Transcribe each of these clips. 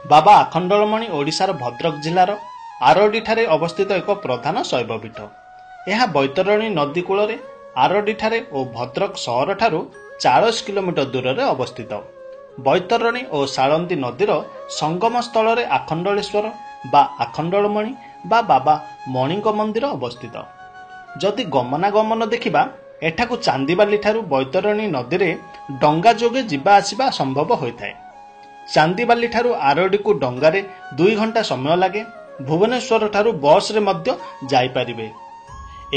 बाबा आखंडलमणि ओडिशार भद्रक जिल्लार आरडी ठारे अवस्थित एक प्रधान शैवपीठ। यह बैतरणी नदी कूल आरडी ठारे और भद्रक सहर ठारू 40 किलोमीटर दूर में अवस्थित। बैतरणी और सालंदी नदीर संगम स्थल में आखंडलेश्वर बा आखंडलमणि बा बाबा मणि मंदिर अवस्थित। जदि गमनागमन देखा एठाकू चांदीबाली ठारू बैतरणी नदी में डंगा जोगे जिबा आसिबा संभव होता है। चांदीबाली ठारू आरडी को डंगारे 2 घंटा समय लगे। भुवनेश्वर ठारू बस रे मध्य जाई परिबे।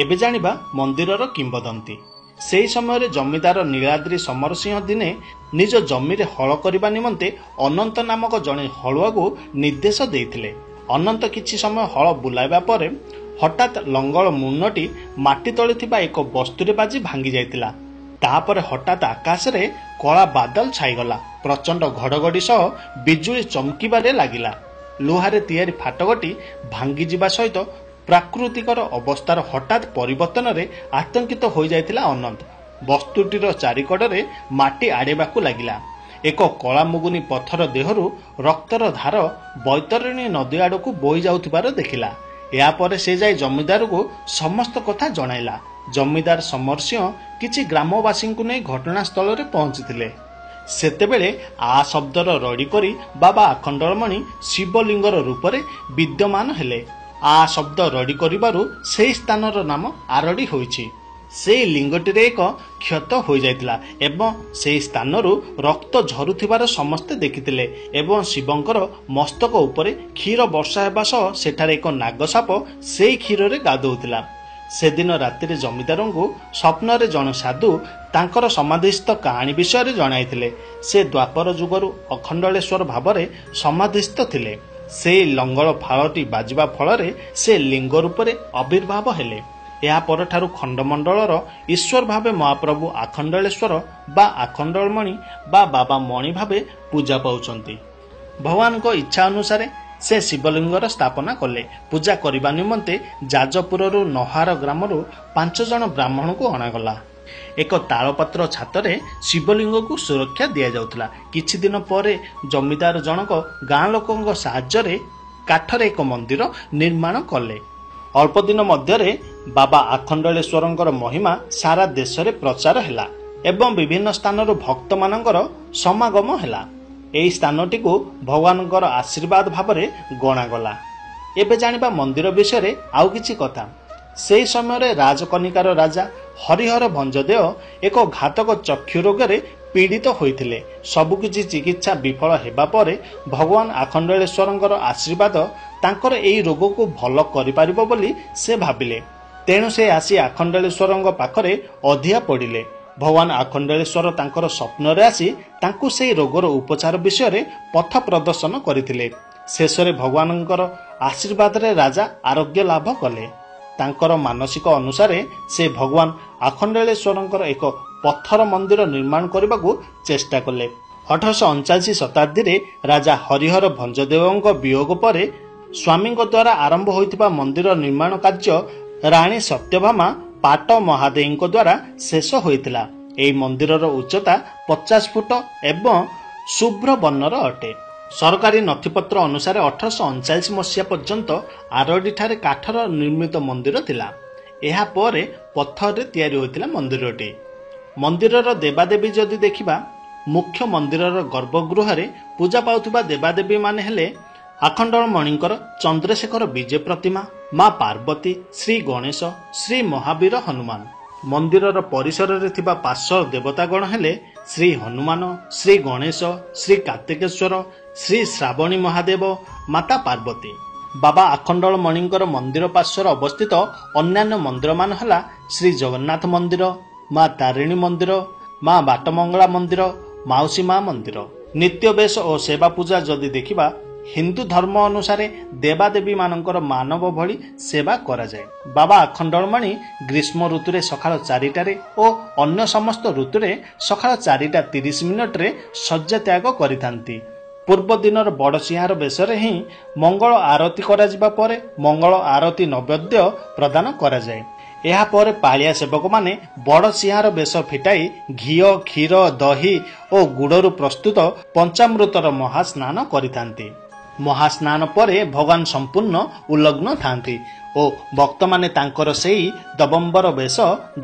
एबे जानिबा मंदिरर किंबदंती। सेही समय जमीदार नीलाद्री समर सिंह दिने निज जमी रे हल करबा निमंते अनंत नामक जणे हलुआ को निर्देश देइथिले। अनंत किछि समय हल बुलाइबा परे हठात लंगल मुन्नटी माटी तळे थिबा एक वस्तुरे बाजी भांगी जाइतिला। तापर हठात आकाश रे कला बादल छाईगला। प्रचंड घड़घड़ी सह बिजुली चमकीबारे लागिला। लुहारे तैयारी फाटकटी भांगी जिबा सहित प्राकृतिकर अवस्थार हठात परिवर्तन रे आतंकित हो जाइतिला अनंत। वस्तुटीर चारिकड़े माटी आड़ेबाकू लागिला। एक कला मुगुनी पत्थर देहरु रक्तर धार बैतरणी नदी आड़कू बोही जाउथिबार देखिला। यापर से जाई जमीदार को समस्त कथा जणाइला। जमीदार समर सिंह किछि ग्रामवासी को नहीं घटनास्थल में पहुंचीथिले। सेतेबेले आ शब्दर रड़ी करी बाबा आखंडलमणि शिवलिंगर रूप में विद्यमान हेले। आ शब्द रड़ी करिबारु सेही स्थानर नाम आरडी होइछि। से लिंगटी एक क्षत हो जाइतिला एवं से स्थानरू रक्त झरुथिबार समस्ते देखिथिले एवं शिवंकर मस्तक उपरे क्षीर वर्षा हेबा सह सेठारे एक नागसाप सेही क्षीर रे गाधौथिला। से दिन राति जमीदार को स्वप्न रे जन साधु तांकर समाधिस्थ कहानी विषय जणाइथिले। से द्वापर जुगरु अखंडलेश्वर भावरे समाधिस्थ थिले। से लंगल फाळटी बाजिबा फଳରେ से लिंग रूपरे आविर्भाव हेले। या परठारु खंडमंडलर ईश्वर भावे महाप्रभु आखंडलेश्वर बा आखंडलमणि बा बाबा मणि भावे पूजा पाउछंती। भगवान को इच्छा अनुसार से शिवलिंगर स्थापना कले। पूजा करबा निमंते जाजपुररु नहार ग्रामरु 5 जन ब्राह्मण को अणागला। एक तालपत्र छातरे शिवलिंग को सुरक्षा दिया जाउतला। किछि दिन परे जमीदार जनक गाँ लोकंक साहाय्य काठरे एक मंदिर निर्माण कले। अल्प दिन मध्यरे बाबा आखंडलेश्वरंकर महिमा सारा देश रे प्रचार हैला एवं विभिन्न स्थानर भक्त मानकर समागम हैला। एही स्थानटी को भगवानकर आशीर्वाद भावरे गणागला। एबे जानिबा मंदिर विषय आउ किछि कथा। सेही समय राजकनिकार राजा हरिहर भंजदेव एक घातक चक्षु रोग पीड़ित होइथिले। सबुकिछि चिकित्सा विफल हेबा परे भगवान आखंडलेश्वरंकर आशीर्वाद तांकर एही रोग को भल करि पारिबो बोली से भाबिले। तेणु से आसी आखंडलेश्वरंग पाखरे अधिया पड़िले। भगवान आखंडलेश्वर तांकर स्वप्न रे आसी तांकु सेही रोगर उपचार विषय पथ प्रदर्शन करथिले। शेषरे भगवानंकर आशीर्वाद रे राजा आरोग्य लाभ कले। तांकर मानसिक अनुसार से भगवान आखंडलेश्वरंकर एक पत्थर मंदिर निर्माण करने को चेष्टा कले। 1879 शताब्दी रे राजा हरिहर भंजदेवंक वियोग परे स्वामी द्वारा आरंभ होइतिबा मंदिर निर्माण कार्य राणी सत्यभामा पाट महादेवी द्वारा शेष होइतिला। एही मंदिरर उच्चता 50 फुट एवं शुभ्र वर्णर अटे। सरकारी नथिपत्र अनुसार 1839 मसीहा पर्यंत आरडी ठारे काठर निर्मित मंदिर थिला। एहा परे पत्थर रे तयारी होइतिला मंदिरटी। मंदिरर देवादेवी जदि देखिबा मुख्य मंदिरर गर्भगृह रे पूजा पाउथिबा देवादेवी माने हेले आखंडलमणिकर चंद्रशेखर विजय प्रतिमा, माँ पार्वती, श्री गणेश, श्री महावीर हनुमान। मंदिरर परिसर रे थिबा पार्श्व देवतागण हेले श्री हनुमान, श्री गणेश, श्री कार्तिकेश्वर, श्री श्रावणी महादेव, माता पार्वती। बाबा आखंडलमणिकर मंदिर पार्श्वर अवस्थित अन्यान्य मंदिर मान हला श्री जगन्नाथ मंदिर, माँ तारिणी मंदिर, माँ बाटमंगला मंदिर, माउसी माँ मंदिर। नित्य बेश और सेवा पूजा जदि देखिबा हिंदू धर्म अनुसार देवादेवी मानकर मानव भली सेवा करा जाए। बाबा आखंडलमणि ग्रीष्म ऋतु सकाळ 4टारे और अन्य समस्त ऋतु सकाळ 4:30 मिनिट्रे शଯ୍ୟା त्याग करिथांती। पूर्व दिनर बड़ सिंहार बेशरे ही मंगल आरती करा जिबा परे मंगल आरती नैवेद्य प्रदान करा जाए। ଏହା ପରେ ପାଳିଆ ସେବକମାନେ ବଡ଼ ସିଂହାର ବେଶ ଫିଟାଇ ଘିଅ, କ୍ଷୀର, ଦହି ଓ ଗୁଡ଼ରୁ ପ୍ରସ୍ତୁତ ପଞ୍ଚାମୃତର ମହାସ୍ନାନ କରିଥାନ୍ତି। ମହାସ୍ନାନ ପରେ ଭଗବାନ ସମ୍ପୂର୍ଣ୍ଣ ଉଲଗ୍ନ ଥାନ୍ତି ଓ ଭକ୍ତମାନେ ତାଙ୍କର ସେହି ଦବମ୍ବର ବେଶ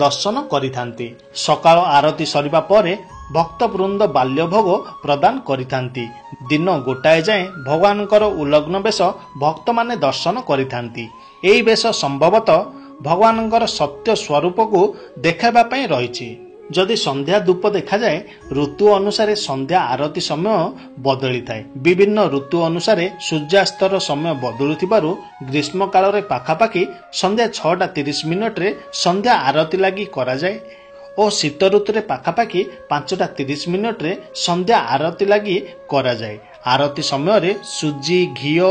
ଦର୍ଶନ କରିଥାନ୍ତି। ସକାଳ ଆରତି ସରିବା ପରେ ଭକ୍ତବୃନ୍ଦ ବାଲ୍ୟ ଭୋଗ ପ୍ରଦାନ କରିଥାନ୍ତି। ଦିନ ଗୋଟାଏ ଯାଏଁ ଭଗବାନଙ୍କର ଉଲଗ୍ନ ବେଶ ଭକ୍ତମାନେ ଦର୍ଶନ କରିଥାନ୍ତି। ଏହି ବେଶ ସମ୍ଭବତଃ ଭଗବାନଙ୍କର ସତ୍ୟ ସ୍ୱରୂପକୁ ଦେଖାଇବା ପାଇଁ ରହିଛି। ଯଦି ସନ୍ଧ୍ୟା ଧୂପ ଦେଖାଯାଏ, ଋତୁ ଅନୁସାରେ ସନ୍ଧ୍ୟା ଆରତି ସମୟ ବଦଳିଥାଏ। ବିଭିନ୍ନ ଋତୁ ଅନୁସାରେ ସୂର୍ଯ୍ୟାସ୍ତର ସମୟ ବଦଳୁଥିବାରୁ ଗ୍ରୀଷ୍ମ କାଳରେ ପାଖାପାଖି ସନ୍ଧ୍ୟା 6:30 ସନ୍ଧ୍ୟା ଆରତି ଲାଗି କରାଯାଏ ଓ ଶୀତ ଋତୁରେ ପାଖାପାଖି 5:30 ସନ୍ଧ୍ୟା ଆରତି ଲାଗି କରାଯାଏ। ଆରତି ସମୟରେ ସୁଜି, ଘିଅ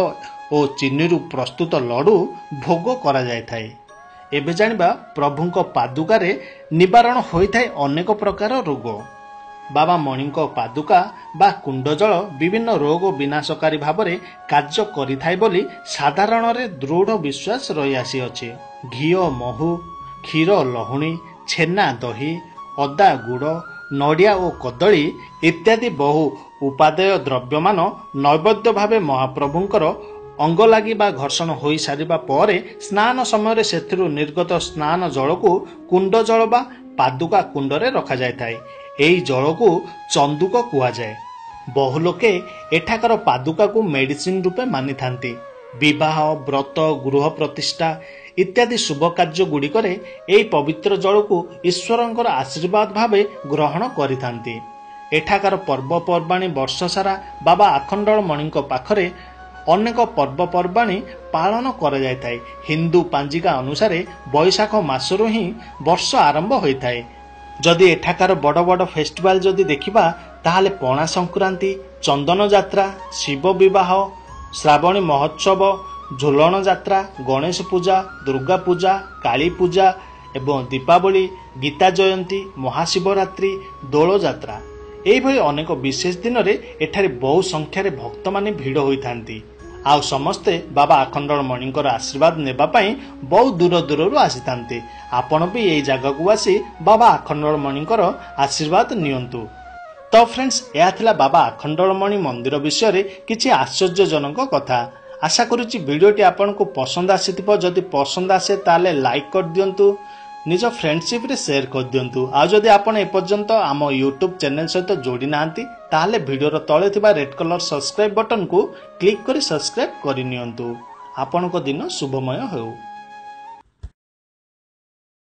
ଓ ଚିନିରୁ ପ୍ରସ୍ତୁତ ଲଡୁ ଭୋଗ କରାଯାଇଥାଏ। ଏବେ ଜାଣିବା ପ୍ରଭୁଙ୍କ ପାଦୁକାରେ ନିବାରଣ ହୋଇଥାଏ ଅନେକ ପ୍ରକାର ରୋଗ। ବାବା ମଣିଙ୍କ ପାଦୁକା ବା କୁଣ୍ଡ ଜଳ ବିଭିନ୍ନ ରୋଗ ବିନାଶକାରୀ ଭାବରେ କାର୍ଯ୍ୟ କରିଥାଏ ବୋଲି ସାଧାରଣରେ ଦୃଢ ବିଶ୍ୱାସ ରହିଆସିଅଛି। ଘିଅ, ମହୁ, କ୍ଷୀର, ଲହୁଣୀ, ଛେନା, ଦହି, ଅଦା, ଗୁଡ଼, ନଡ଼ିଆ ଓ କଦଳୀ ଇତ୍ୟାଦି ବହୁ ଉପାଦେୟ ଦ୍ରବ୍ୟମାନ ନୈବେଦ୍ୟ ଭାବେ ମହାପ୍ରଭୁଙ୍କର ଅଙ୍ଗ ଲାଗି ବା ଘର୍ଷଣ ହୋଇସାରିବା ପରେ ସ୍ନାନ ସମୟରେ ସେଥିରୁ ନିର୍ଗତ ସ୍ନାନ ଜଳକୁ କୁଣ୍ଡ ଜଳ ବା ପାଦୁକା କୁଣ୍ଡରେ ରଖାଯାଇଥାଏ। ଏହି ଜଳକୁ ଚନ୍ଦୁକ କୁହାଯାଏ। ବହୁ ଲୋକେ ଏଠାକାର ପାଦୁକାକୁ ମେଡିସିନ ରୂପେ ମାନିଥାନ୍ତି। ବିବାହ, ବ୍ରତ, ଗୃହ ପ୍ରତିଷ୍ଠା ଇତ୍ୟାଦି ଶୁଭ କାର୍ଯ୍ୟ ଗୁଡ଼ିକରେ ଏହି ପବିତ୍ର ଜଳକୁ ଈଶ୍ୱରଙ୍କର ଆଶୀର୍ବାଦ ଭାବେ ଗ୍ରହଣ କରିଥାନ୍ତି। ଏଠାକାର ପର୍ବପର୍ବାଣୀ ବର୍ଷ ସାରା ବାବା ଆଖଣ୍ଡଳମଣିଙ୍କ ପାଖରେ ଅନେକ ପର୍ବପର୍ବାଣୀ ପାଳନ କରାଯାଇଥାଏ। ହିନ୍ଦୁ ପାଞ୍ଜିକା ଅନୁସାରେ ବୈଶାଖ ମାସରୁ ହିଁ ବର୍ଷ ଆରମ୍ଭ ହୋଇଥାଏ। ଯଦି ଏଠାକାର ବଡ଼ ବଡ଼ ଫେଷ୍ଟିଭାଲ ଯଦି ଦେଖିବା, ତାହେଲେ ପଣା ସଂକ୍ରାନ୍ତି, ଚନ୍ଦନ ଯାତ୍ରା, ଶିବ ବିବାହ, ଶ୍ରାବଣୀ ମହୋତ୍ସବ, ଝୁଲଣ ଯାତ୍ରା, ଗଣେଶ ପୂଜା, ଦୁର୍ଗା ପୂଜା, କାଳୀ ପୂଜା ଏବଂ ଦୀପାବଳି, ଗୀତା ଜୟନ୍ତୀ, ମହାଶିବରାତ୍ରି, ଦୋଳ ଯାତ୍ରା ଏହିଭଳି ଅନେକ ବିଶେଷ ଦିନରେ ଏଠାରେ ବହୁ ସଂଖ୍ୟାରେ ଭକ୍ତମାନେ ଭିଡ଼ ହୋଇଥାନ୍ତି। ଆଉ ସମସ୍ତେ ବାବା ଆଖଣ୍ଡଳମଣିଙ୍କର ଆଶୀର୍ବାଦ ନେବା ପାଇଁ ବହୁ ଦୂର ଦୂରରୁ ଆସିଥାନ୍ତି। ଆପଣ ବି ଏହି ଜାଗାକୁ ଆସି ବାବା ଆଖଣ୍ଡଳମଣିଙ୍କର ଆଶୀର୍ବାଦ ନିଅନ୍ତୁ। ତ ଫ୍ରେଣ୍ଡସ୍, ଏହା ଥିଲା ବାବା ଆଖଣ୍ଡଳମଣି ମନ୍ଦିର ବିଷୟରେ କିଛି ଆଶ୍ଚର୍ଯ୍ୟଜନକ କଥା। ଆଶା କରୁଛି ଭିଡ଼ିଓଟି ଆପଣଙ୍କୁ ପସନ୍ଦ ଆସିଥିବ। ଯଦି ପସନ୍ଦ ଆସେ ତାହେଲେ ଲାଇକ୍ କରିଦିଅନ୍ତୁ, ନିଜ ଫ୍ରେଣ୍ଡସିପ୍ରେ ସେୟାର କରିଦିଅନ୍ତୁ। ଆଉ ଯଦି ଆପଣ ଏପର୍ଯ୍ୟନ୍ତ ଆମ ୟୁଟ୍ୟୁବ୍ ଚ୍ୟାନେଲ୍ ସହିତ ଯୋଡ଼ି ନାହାନ୍ତି, ତାହେଲେ ଭିଡ଼ିଓର ତଳେ ଥିବା ରେଡ୍ କଲର୍ ସବସ୍କ୍ରାଇବ୍ ବଟନ୍କୁ କ୍ଲିକ୍ କରି ସବସ୍କ୍ରାଇବ୍ କରିନିଅନ୍ତୁ। ଆପଣଙ୍କ ଦିନ ଶୁଭମୟ ହେଉ।